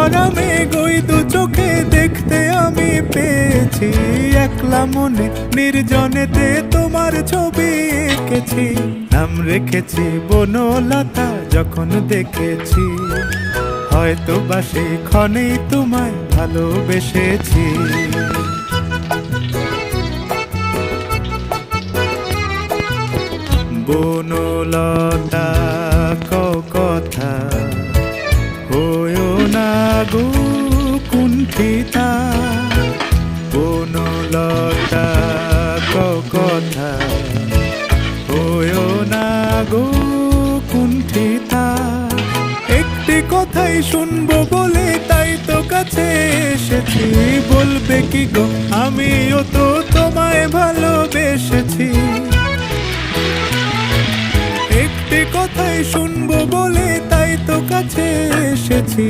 ভাঙা মেঘ ওই দু চোখে দেখতে আমি পেয়েছি। একলা মনে নির্জনেতে তোমার ছবি এঁকেছি, নাম রেখেছি বনলতা যখন দেখেছি। হয়তো বা সেই ক্ষণেই তোমায় ভালোবেসেছি। বনলতা কথা হয়ো না গো কুণ্ঠিতা। বনলতা কথা হয়ো না গো কুণ্ঠিতা। একটি কথাই শুনবো বলে তাই তো কাছে এসেছি। বলবে কি গো আমিও তো তোমায় ভালোবেসেছি। একটি কথাই শুনবো বলে তাই তো কাছে এসেছি।